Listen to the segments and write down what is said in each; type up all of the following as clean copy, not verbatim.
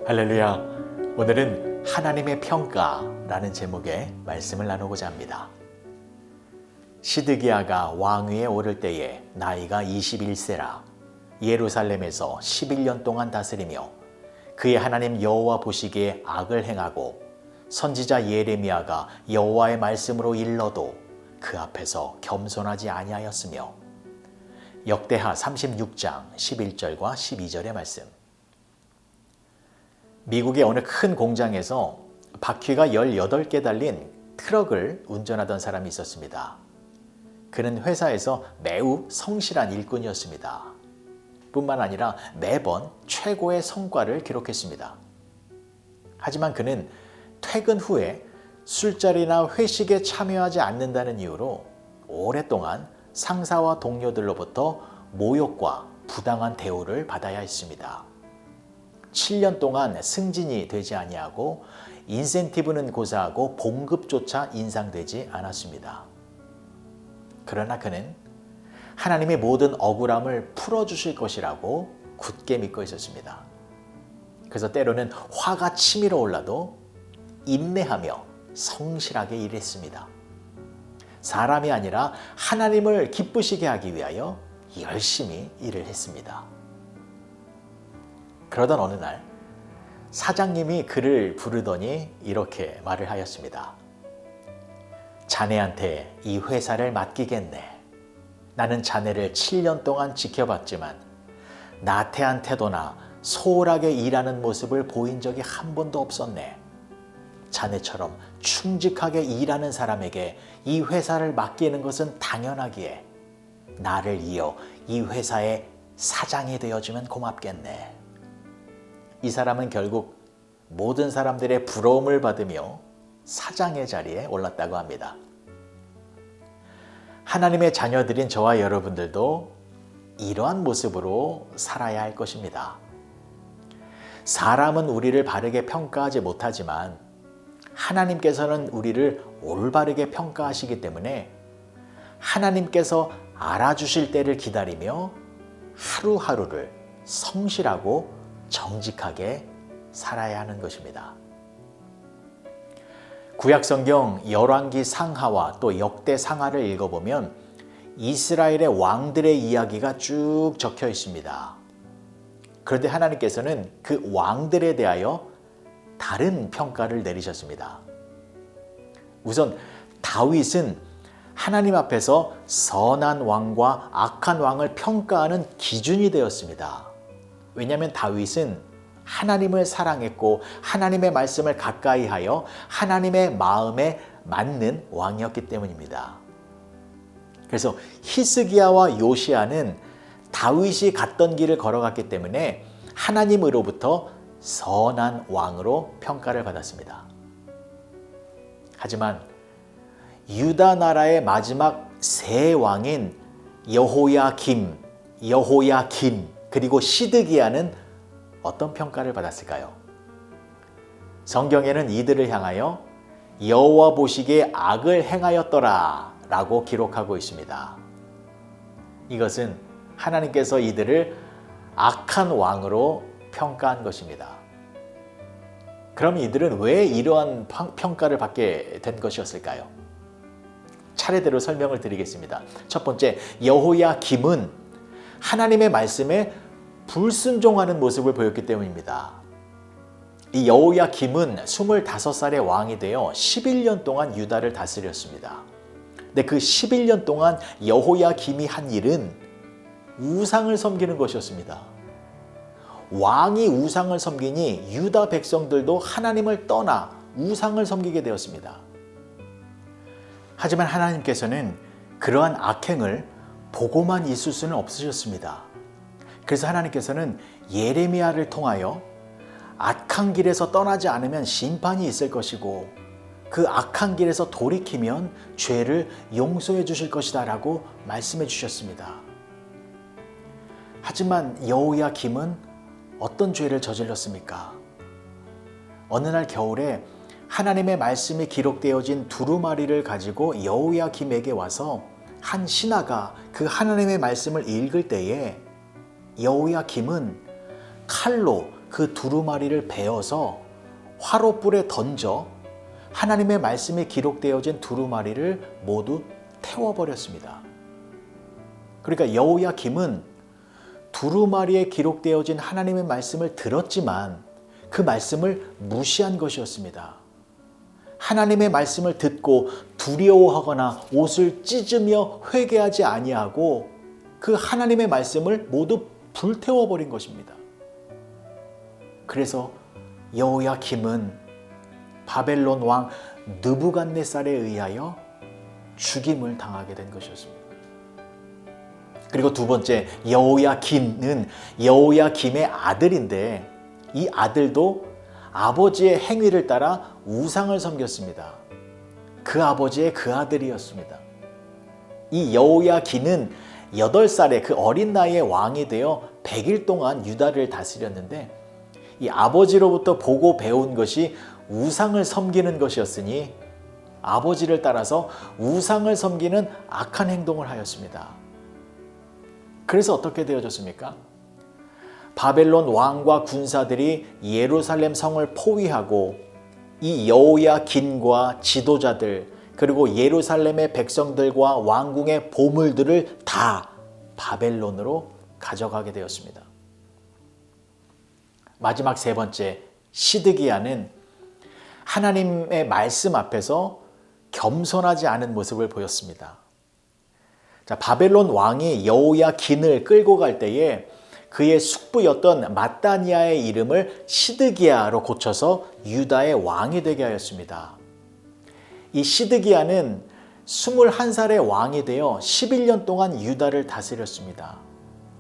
할렐루야. 오늘은 하나님의 평가라는 제목의 말씀을 나누고자 합니다. 시드기야가 왕위에 오를 때에 나이가 21세라 예루살렘에서 11년 동안 다스리며 그의 하나님 여호와 보시기에 악을 행하고 선지자 예레미야가 여호와의 말씀으로 일러도 그 앞에서 겸손하지 아니하였으며. 역대하 36장 11절과 12절의 말씀. 미국의 어느 큰 공장에서 바퀴가 18개 달린 트럭을 운전하던 사람이 있었습니다. 그는 회사에서 매우 성실한 일꾼이었습니다. 뿐만 아니라 매번 최고의 성과를 기록했습니다. 하지만 그는 퇴근 후에 술자리나 회식에 참여하지 않는다는 이유로 오랫동안 상사와 동료들로부터 모욕과 부당한 대우를 받아야 했습니다. 7년 동안 승진이 되지 아니하고 인센티브는 고사하고 봉급조차 인상되지 않았습니다. 그러나 그는 하나님의 모든 억울함을 풀어주실 것이라고 굳게 믿고 있었습니다. 그래서 때로는 화가 치밀어 올라도 인내하며 성실하게 일했습니다. 사람이 아니라 하나님을 기쁘시게 하기 위하여 열심히 일을 했습니다. 그러던 어느 날 사장님이 그를 부르더니 이렇게 말을 하였습니다. 자네한테 이 회사를 맡기겠네. 나는 자네를 7년 동안 지켜봤지만 나태한 태도나 소홀하게 일하는 모습을 보인 적이 한 번도 없었네. 자네처럼 충직하게 일하는 사람에게 이 회사를 맡기는 것은 당연하기에 나를 이어 이 회사의 사장이 되어주면 고맙겠네. 이 사람은 결국 모든 사람들의 부러움을 받으며 사장의 자리에 올랐다고 합니다. 하나님의 자녀들인 저와 여러분들도 이러한 모습으로 살아야 할 것입니다. 사람은 우리를 바르게 평가하지 못하지만 하나님께서는 우리를 올바르게 평가하시기 때문에 하나님께서 알아주실 때를 기다리며 하루하루를 성실하고 정직하게 살아야 하는 것입니다. 구약성경 열왕기 상하와 또 역대 상하를 읽어보면 이스라엘의 왕들의 이야기가 쭉 적혀 있습니다. 그런데 하나님께서는 그 왕들에 대하여 다른 평가를 내리셨습니다. 우선 다윗은 하나님 앞에서 선한 왕과 악한 왕을 평가하는 기준이 되었습니다. 왜냐하면 다윗은 하나님을 사랑했고 하나님의 말씀을 가까이 하여 하나님의 마음에 맞는 왕이었기 때문입니다. 그래서 히스기야와 요시야는 다윗이 갔던 길을 걸어갔기 때문에 하나님으로부터 선한 왕으로 평가를 받았습니다. 하지만 유다 나라의 마지막 세 왕인 여호야김, 그리고 시드기야는 어떤 평가를 받았을까요? 성경에는 이들을 향하여 여호와 보시기에 악을 행하였더라 라고 기록하고 있습니다. 이것은 하나님께서 이들을 악한 왕으로 평가한 것입니다. 그럼 이들은 왜 이러한 평가를 받게 된 것이었을까요? 차례대로 설명을 드리겠습니다. 첫 번째, 여호야김은 하나님의 말씀에 불순종하는 모습을 보였기 때문입니다. 이 여호야김은 25살의 왕이 되어 11년 동안 유다를 다스렸습니다. 근데 그 11년 동안 여호야김이 한 일은 우상을 섬기는 것이었습니다. 왕이 우상을 섬기니 유다 백성들도 하나님을 떠나 우상을 섬기게 되었습니다. 하지만 하나님께서는 그러한 악행을 보고만 있을 수는 없으셨습니다. 그래서 하나님께서는 예레미야를 통하여 악한 길에서 떠나지 않으면 심판이 있을 것이고 그 악한 길에서 돌이키면 죄를 용서해 주실 것이다 라고 말씀해 주셨습니다. 하지만 여호야김은 어떤 죄를 저질렀습니까? 어느 날 겨울에 하나님의 말씀이 기록되어진 두루마리를 가지고 여호야김에게 와서 한 신하가 그 하나님의 말씀을 읽을 때에 여호야김은 칼로 그 두루마리를 베어서 화롯불에 던져 하나님의 말씀이 기록되어진 두루마리를 모두 태워버렸습니다. 그러니까 여호야김은 두루마리에 기록되어진 하나님의 말씀을 들었지만 그 말씀을 무시한 것이었습니다. 하나님의 말씀을 듣고 두려워하거나 옷을 찢으며 회개하지 아니하고 그 하나님의 말씀을 모두 불태워버린 것입니다. 그래서 여호야김은 바벨론 왕 느부갓네살에 의하여 죽임을 당하게 된 것이었습니다. 그리고 두 번째, 여호야김은 여호야김의 아들인데 이 아들도 아버지의 행위를 따라 우상을 섬겼습니다. 그 아버지의 그 아들이었습니다. 이 여호야김은 8살에 그 어린 나이에 왕이 되어 100일 동안 유다를 다스렸는데 이 아버지로부터 보고 배운 것이 우상을 섬기는 것이었으니 아버지를 따라서 우상을 섬기는 악한 행동을 하였습니다. 그래서 어떻게 되어졌습니까? 바벨론 왕과 군사들이 예루살렘 성을 포위하고 이 여호야긴과 지도자들 그리고 예루살렘의 백성들과 왕궁의 보물들을 다 바벨론으로 가져가게 되었습니다. 마지막 세 번째, 시드기야는 하나님의 말씀 앞에서 겸손하지 않은 모습을 보였습니다. 자, 바벨론 왕이 여호야긴을 끌고 갈 때에 그의 숙부였던 마따니아의 이름을 시드기야로 고쳐서 유다의 왕이 되게 하였습니다. 이 시드기야는 21살의 왕이 되어 11년 동안 유다를 다스렸습니다.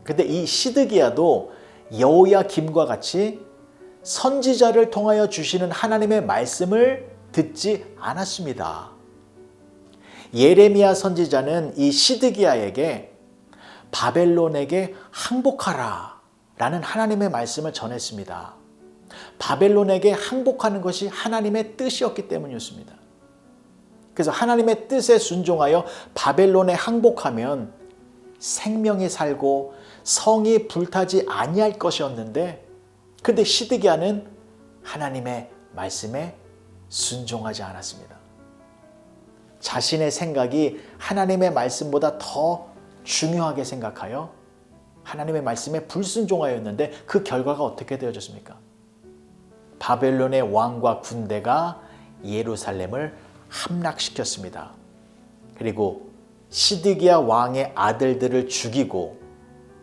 그런데 이 시드기야도 여호야김과 같이 선지자를 통하여 주시는 하나님의 말씀을 듣지 않았습니다. 예레미야 선지자는 이 시드기야에게 바벨론에게 항복하라 라는 하나님의 말씀을 전했습니다. 바벨론에게 항복하는 것이 하나님의 뜻이었기 때문이었습니다. 그래서 하나님의 뜻에 순종하여 바벨론에 항복하면 생명이 살고 성이 불타지 아니할 것이었는데 근데 시드기야는 하나님의 말씀에 순종하지 않았습니다. 자신의 생각이 하나님의 말씀보다 더 중요하게 생각하여 하나님의 말씀에 불순종하였는데 그 결과가 어떻게 되어졌습니까? 바벨론의 왕과 군대가 예루살렘을 함락시켰습니다. 그리고 시드기야 왕의 아들들을 죽이고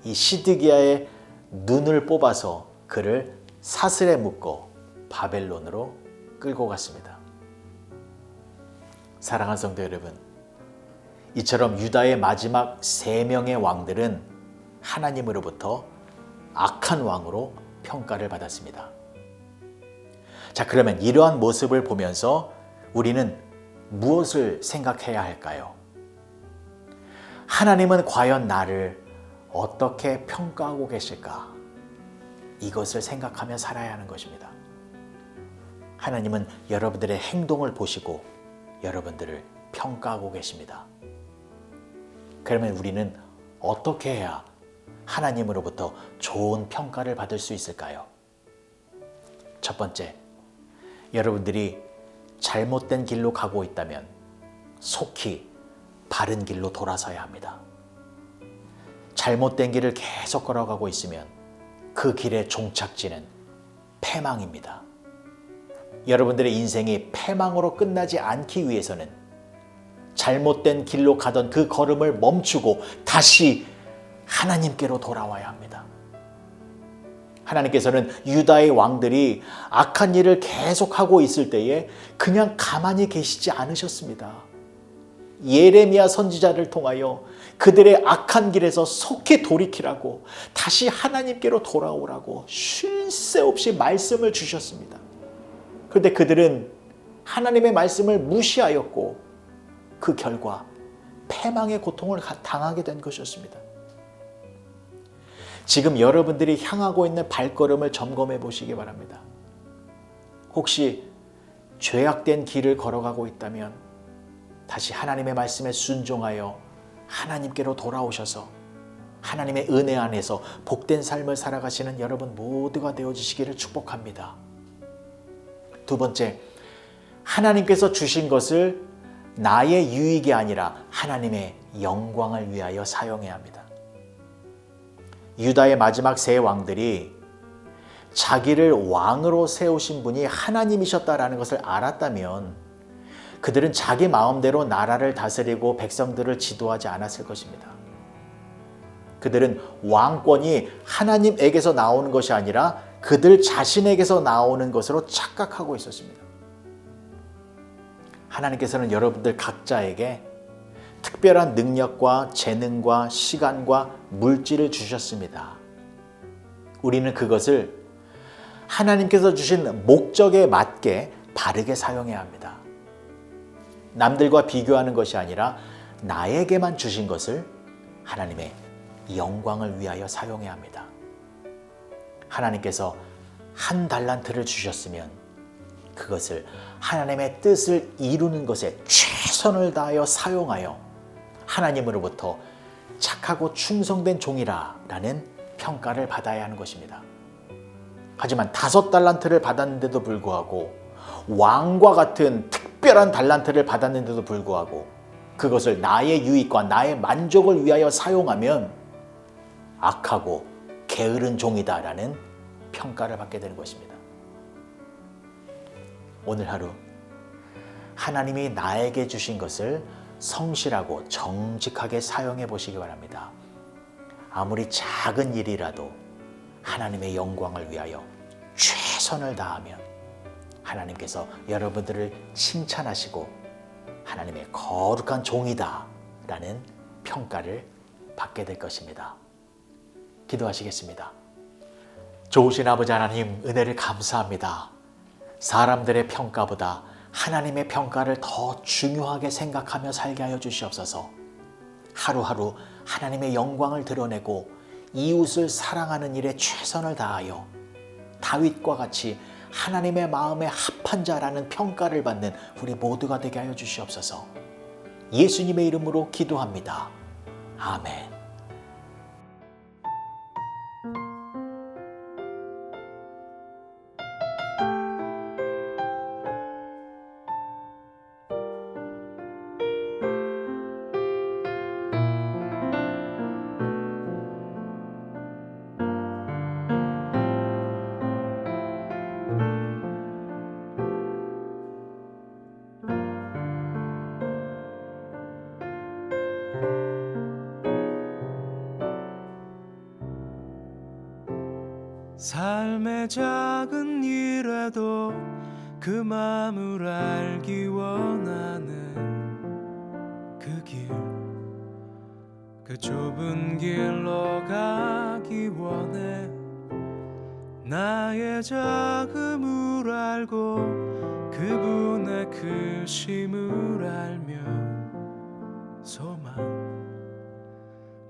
이 시드기야의 눈을 뽑아서 그를 사슬에 묶어 바벨론으로 끌고 갔습니다. 사랑하는 성도 여러분, 이처럼 유다의 마지막 3명의 왕들은 하나님으로부터 악한 왕으로 평가를 받았습니다. 자, 그러면 이러한 모습을 보면서 우리는 무엇을 생각해야 할까요? 하나님은 과연 나를 어떻게 평가하고 계실까? 이것을 생각하며 살아야 하는 것입니다. 하나님은 여러분들의 행동을 보시고 여러분들을 평가하고 계십니다. 그러면 우리는 어떻게 해야 하나님으로부터 좋은 평가를 받을 수 있을까요? 첫 번째, 여러분들이 잘못된 길로 가고 있다면 속히 바른 길로 돌아서야 합니다. 잘못된 길을 계속 걸어가고 있으면 그 길의 종착지는 패망입니다. 여러분들의 인생이 패망으로 끝나지 않기 위해서는 잘못된 길로 가던 그 걸음을 멈추고 다시 하나님께로 돌아와야 합니다. 하나님께서는 유다의 왕들이 악한 일을 계속하고 있을 때에 그냥 가만히 계시지 않으셨습니다. 예레미야 선지자를 통하여 그들의 악한 길에서 속히 돌이키라고 다시 하나님께로 돌아오라고 쉴 새 없이 말씀을 주셨습니다. 그런데 그들은 하나님의 말씀을 무시하였고 그 결과 패망의 고통을 당하게 된 것이었습니다. 지금 여러분들이 향하고 있는 발걸음을 점검해 보시기 바랍니다. 혹시 죄악된 길을 걸어가고 있다면 다시 하나님의 말씀에 순종하여 하나님께로 돌아오셔서 하나님의 은혜 안에서 복된 삶을 살아가시는 여러분 모두가 되어주시기를 축복합니다. 두 번째, 하나님께서 주신 것을 나의 유익이 아니라 하나님의 영광을 위하여 사용해야 합니다. 유다의 마지막 세 왕들이 자기를 왕으로 세우신 분이 하나님이셨다라는 것을 알았다면 그들은 자기 마음대로 나라를 다스리고 백성들을 지도하지 않았을 것입니다. 그들은 왕권이 하나님에게서 나오는 것이 아니라 그들 자신에게서 나오는 것으로 착각하고 있었습니다. 하나님께서는 여러분들 각자에게 특별한 능력과 재능과 시간과 물질을 주셨습니다. 우리는 그것을 하나님께서 주신 목적에 맞게 바르게 사용해야 합니다. 남들과 비교하는 것이 아니라 나에게만 주신 것을 하나님의 영광을 위하여 사용해야 합니다. 하나님께서 한 달란트를 주셨으면 그것을 하나님의 뜻을 이루는 것에 최선을 다하여 사용하여 하나님으로부터 착하고 충성된 종이라는 평가를 받아야 하는 것입니다. 하지만 5달란트를 받았는데도 불구하고 왕과 같은 특별한 달란트를 받았는데도 불구하고 그것을 나의 유익과 나의 만족을 위하여 사용하면 악하고 게으른 종이다라는 평가를 받게 되는 것입니다. 오늘 하루 하나님이 나에게 주신 것을 성실하고 정직하게 사용해 보시기 바랍니다. 아무리 작은 일이라도 하나님의 영광을 위하여 최선을 다하면 하나님께서 여러분들을 칭찬하시고 하나님의 거룩한 종이다 라는 평가를 받게 될 것입니다. 기도하시겠습니다. 좋으신 아버지 하나님, 은혜를 감사합니다. 사람들의 평가보다 하나님의 평가를 더 중요하게 생각하며 살게 하여 주시옵소서. 하루하루 하나님의 영광을 드러내고 이웃을 사랑하는 일에 최선을 다하여 다윗과 같이 하나님의 마음에 합한 자라는 평가를 받는 우리 모두가 되게 하여 주시옵소서. 예수님의 이름으로 기도합니다. 아멘. 삶의 작은 일에도 그 마음을 알기 원하는 그 길, 그 좁은 길로 가기 원해. 나의 작음을 알고 그분의 크심을 알며 소망,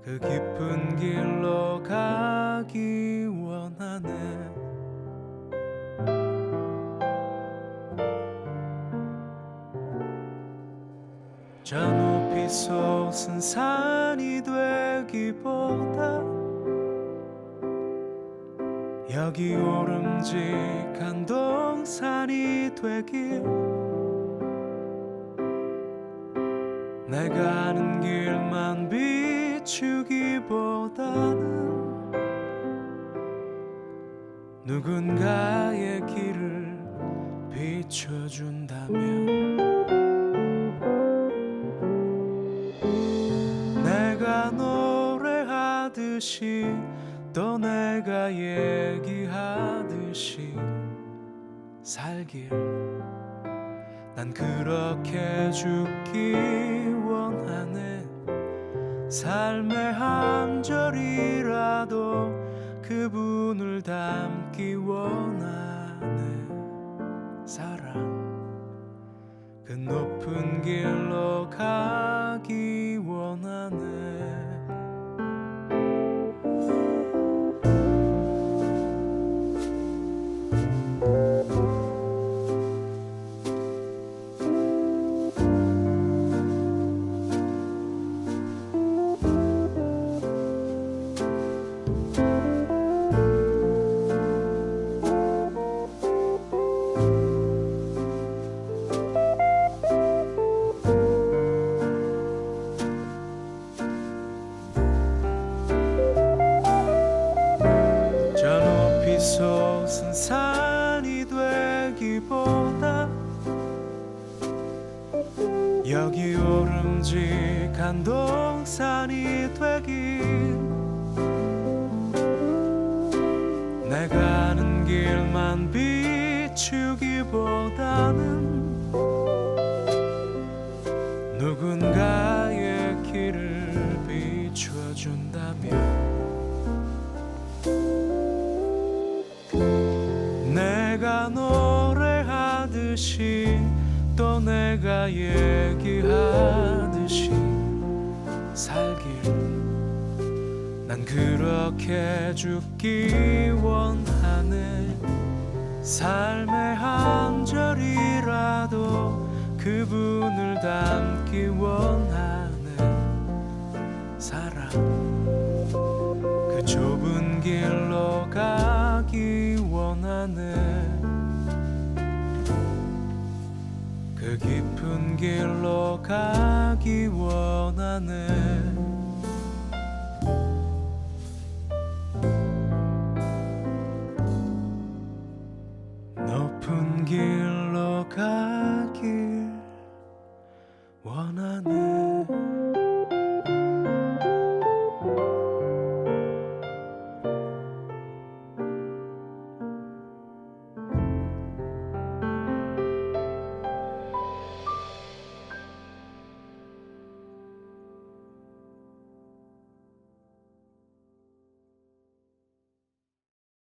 그 깊은 길로 가기 원하네. 저 높이 솟은 산이 되기보다 여기 오름직한 동산이 되길, 내가 아는 길만 비추기보다는 누군가의 길을 비춰준다면 내가 노래하듯이 또 내가 얘기하듯이 살길, 난 그렇게 죽기 원하네. 삶의 한 절이라도 그분을 닮기 원하네. 사랑, 그 높은 길로 가기 원하네. 난 동산이 되길 내가 가는 길만 비추기보다는 누군가의 길을 비춰준다면 내가 노래하듯이 또 내가 얘기하듯이 살길 난 그렇게 죽기 원하네 삶의 한 절이라도 그분을 닮기 원하네 사랑 그 좁은 길로 가기 원하네 그 깊은 길로 가기 원하네 높은 길로 가